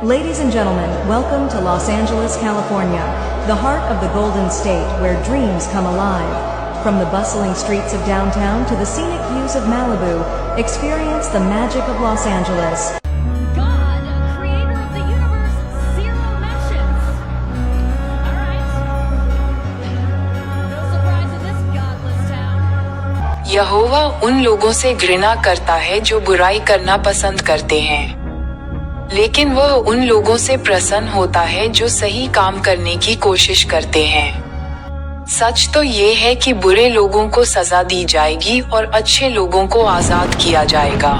Ladies and gentlemen, welcome to Los Angeles, California, the heart of the Golden State where dreams come alive. From the bustling streets of downtown to the scenic views of Malibu, experience the magic of Los Angeles. God, creator of the universe, zero mentions. All right. No surprise in this godless town. यहोवा उन लोगों से घृणा करता है जो बुराई करना पसंद करते हैं, लेकिन वह उन लोगों से प्रसन्न होता है जो सही काम करने की कोशिश करते हैं। सच तो ये है कि बुरे लोगों को सजा दी जाएगी और अच्छे लोगों को आजाद किया जाएगा।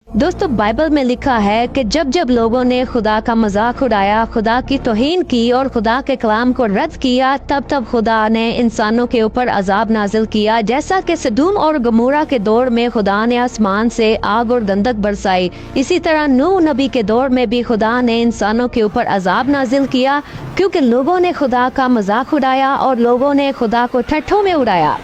दोस्तों, बाइबल में लिखा है कि जब जब लोगों ने खुदा का मजाक उड़ाया, खुदा की तौहीन की और खुदा के कलाम को रद्द किया, तब तब खुदा ने इंसानों के ऊपर अजाब नाजिल किया। जैसा कि सदूम और गमोरा के दौर में खुदा ने आसमान से आग और गंधक बरसाई, इसी तरह नूह नबी के दौर में भी खुदा ने इंसानों के ऊपर अजाब नाजिल किया, क्योंकि लोगों ने खुदा का मजाक उड़ाया और लोगों ने खुदा को ठट्ठों में उड़ाया।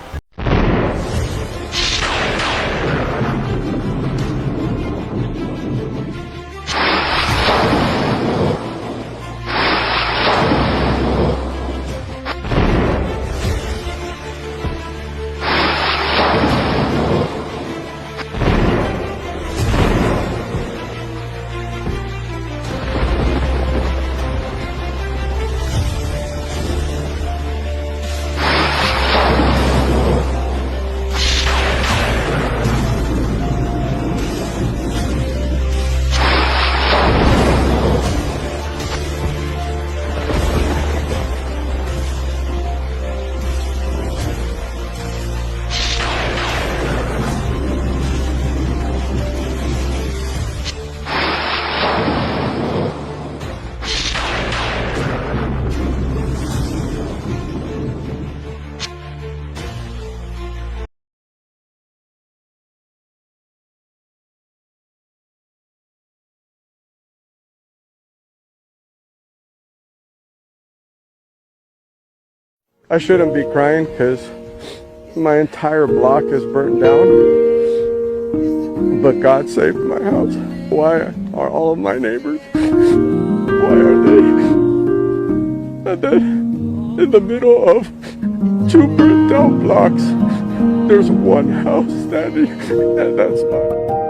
I shouldn't be crying because my entire block is burnt down, but God saved my house. Why are all of my neighbors, why are they? And then in the middle of two burnt down blocks, there's one house standing, and that's mine.